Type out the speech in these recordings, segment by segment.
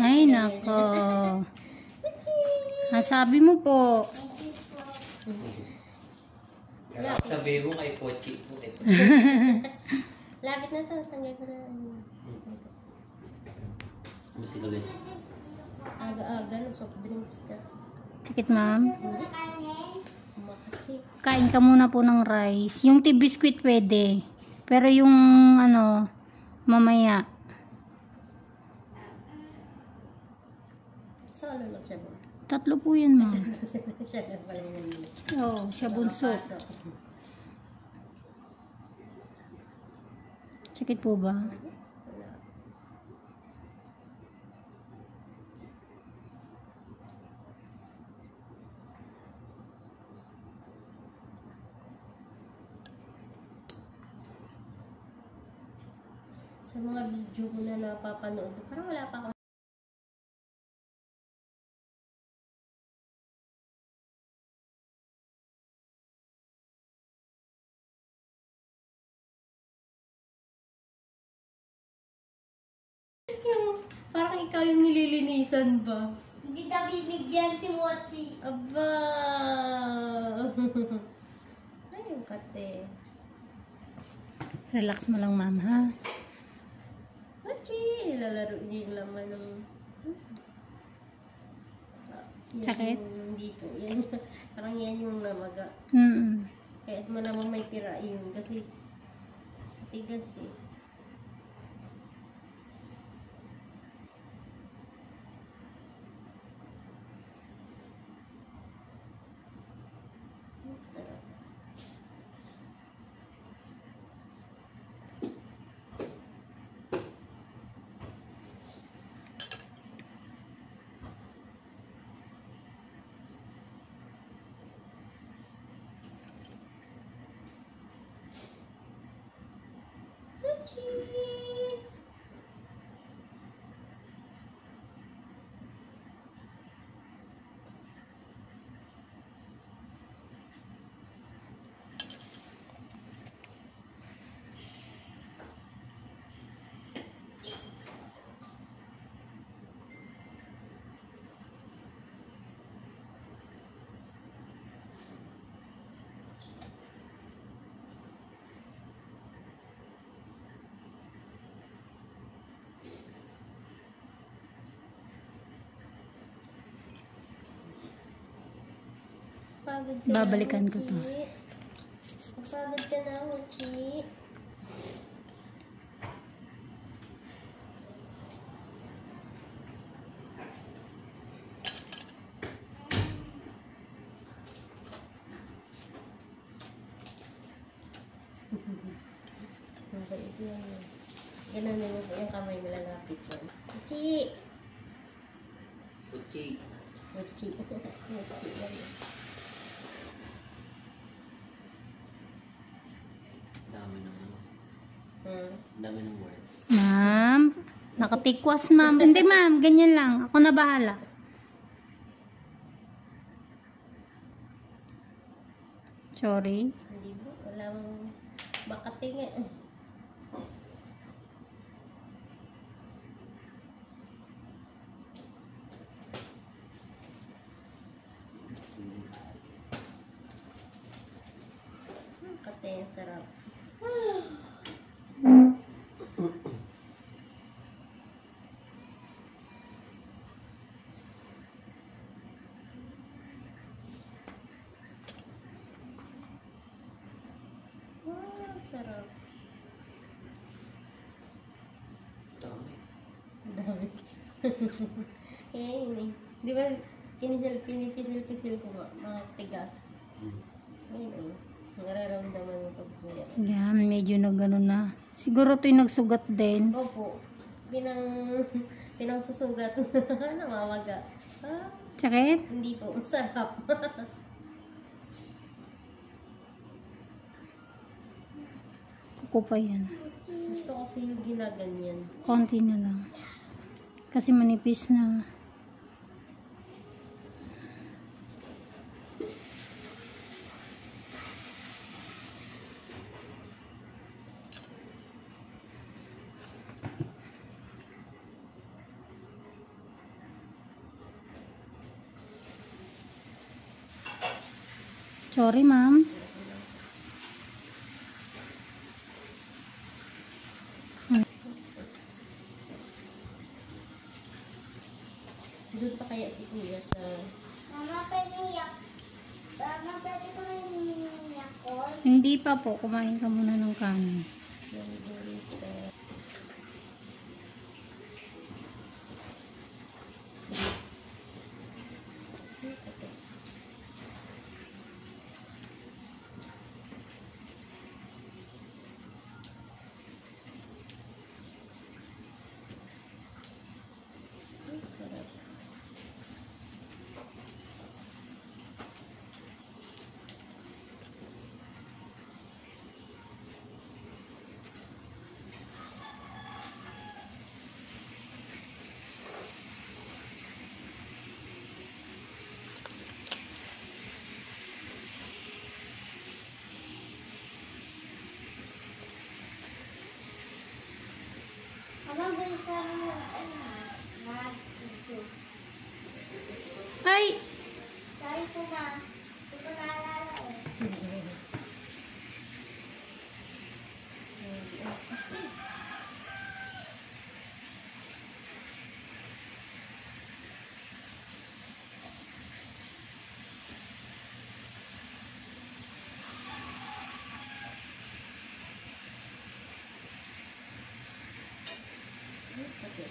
Ay, nako. Sabi mo po. Sabi mo kay Pochi po ito. Lapit na to. Tanggay ko na. Masila ba? Aga-aga. Nag-soft drinks ka. Sakit, ma'am. Makati. Kain ka muna po ng rice. Yung tea biscuit pwede. Pero yung ano, mamaya. Solo lang siya ba? 3 po yan, ma'am. Siya na pala yung Oo, siya bunso. Sakit po ba? Sa mga video ko na napapanood, parang wala pa ako. Parang ikaw yung nililinisan ba? Hindi ka binigyan si Mochi. Aba! Ay, yung kate. Relax mo lang, ma'am, ha? Mochi! Nilalaro niya yung laman ng... Yan Sakit? Hindi po. Yan, parang yan yung namaga. Kaya malamang may tira yun. Kasi tigas eh. Pagod ka Babalikan na, ko to. Mochi. Pagod ka na, Mochi. Mabait yan. Ganun naman po yung kamay malalapit yan. Mochi! Pochi. Mochi. Mochi yan. Dami ng ano. Dami ng words. Ma'am, nakatikwas, ma'am. Hindi, ma'am. Ganyan lang. Ako na bahala. Sorry. Hindi po. Walang makatingin. Kate, ang sarap. Sarap. Dami. Dami. Kaya yun eh. Di ba, pinipisil-pisil ko mga tigas. Ayun eh. Nararamdaman mo pag kuya. Yan, medyo na gano'n na. Siguro ito'y nagsugat din. Opo. Pinangsusugat. Namamaga. Ah, Sakit? hindi po. Masarap. Kuko pa yan. Gusto ko kasi yung ginaganyan. Konti na lang. Kasi manipis na. Sorry, ma'am. Doon pa kaya si Kuya sa... Mama, pwede yak. Mama, pwede ko rin yakol. Hindi pa po. Kumain ka muna ng kanin. Doon sa... Sarap. Mama, bilis ka rin mag-tissue. Ay! Sorry po, ma. Hindi ko naalala eh. Okay.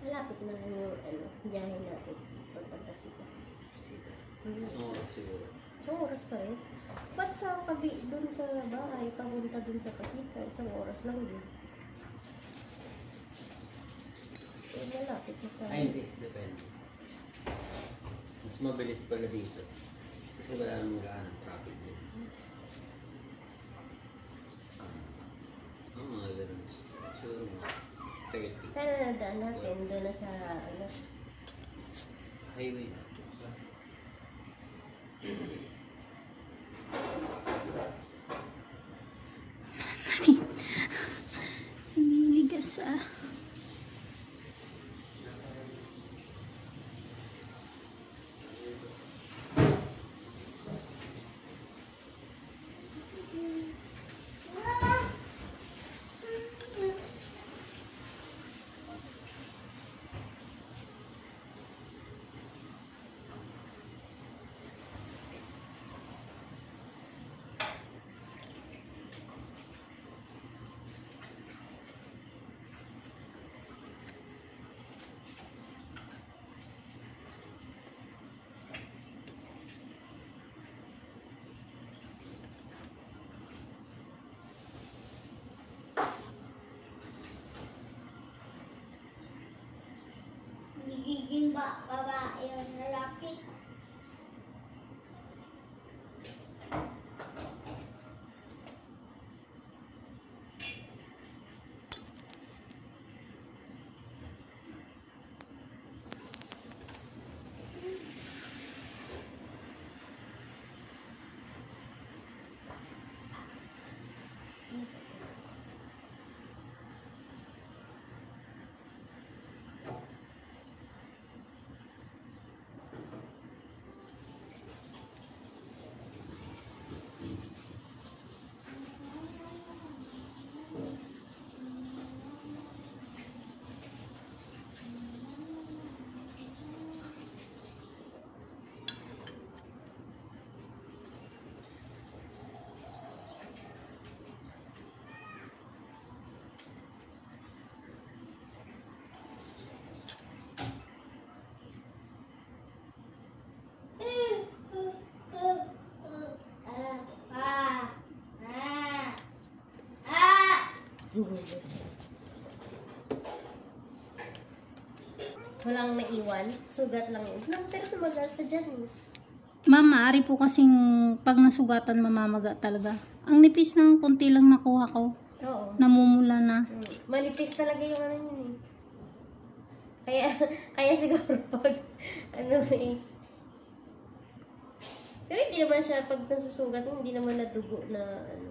Malapit na lang yung biyahe natin. Pagpunta sila. Sita. So, siguro. Isang oras pa rin. Ba't sa dun sa bahay, papunta dun sa Pasita, isang oras lang din. Eh, malapit na tayo. Ay, hindi. Depende. Mas mabilis pala dito. Kasi wala namang gaano traffic din. Mga ganun. Siguro mga 30. Sana nadaan natin doon na sa ano. Highway. Naninigas ah. Nagiging babae yung lalaki. Gulat siya. Walang naiwan. Sugat lang yun. Pero tumagal ka dyan. Mama, ari po kasing pag nasugatan mamamaga talaga. Ang nipis ng konti lang nakuha ko. Oo. Namumula na. Manipis talaga yung ano yun eh. Kaya siguro pag ano eh. Pero hindi naman siya pag nasusugat mo, hindi naman nadugo na ano.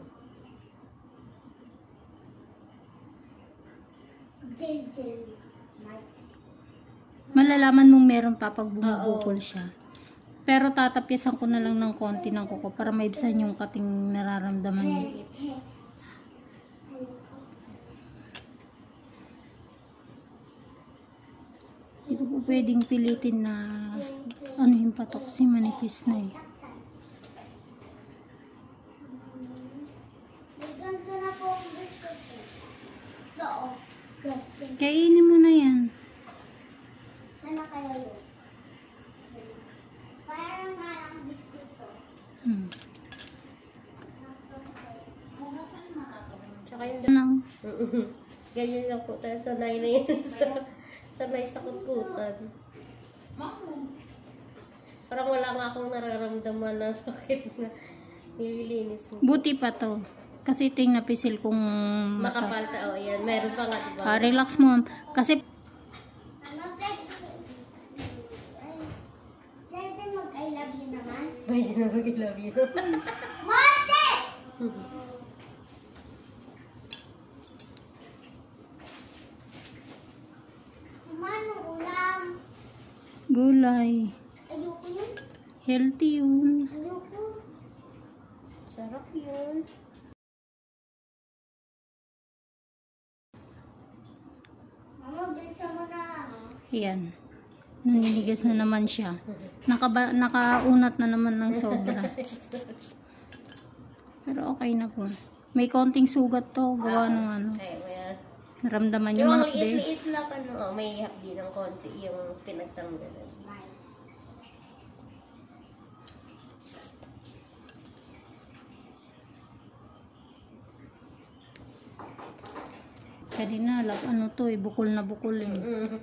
Malalaman mong meron pa pag bumubukol siya. Pero tatapyasan ko na lang ng konti ng kuko para maibsan yung kating nararamdaman niya. Hindi ko po pwedeng pilitin na ano yung patok kasi manipis na eh. Ganito na po ang biscuit. Oo. Kainin mo na yan. Sana kayo yun? Parang malang biscuit ko. Tsaka yung Ano? ganyan lang po tayo, sanay na yun sanay sa kutkutan. Parang wala nga akong nararamdaman na sakit na nililinis mo. Buti pa to. Kasi ito yung napisil kong mata. Makapalta, yan. Meron pa nga, diba? Relax mo. Kasi Ano, pwede mag-I love you naman? Pwede na mag-love you. Mate! Kumano ulam? gulay. Ayoko yun. Healthy yun. Ayoko. Sarap yun. Mama, bilisan mo na. Ayan. Naninigas na naman siya. Nakaunat na naman ng sobra. Pero okay na po. May konting sugat to. Gawa ng ano. Kaya may Naramdaman yung yung mga hapde. liit-liit lang, ano, may hapdi ng konti yung pinagtanggalan. Kanina, ano to eh. Bukol na bukol eh. Mm.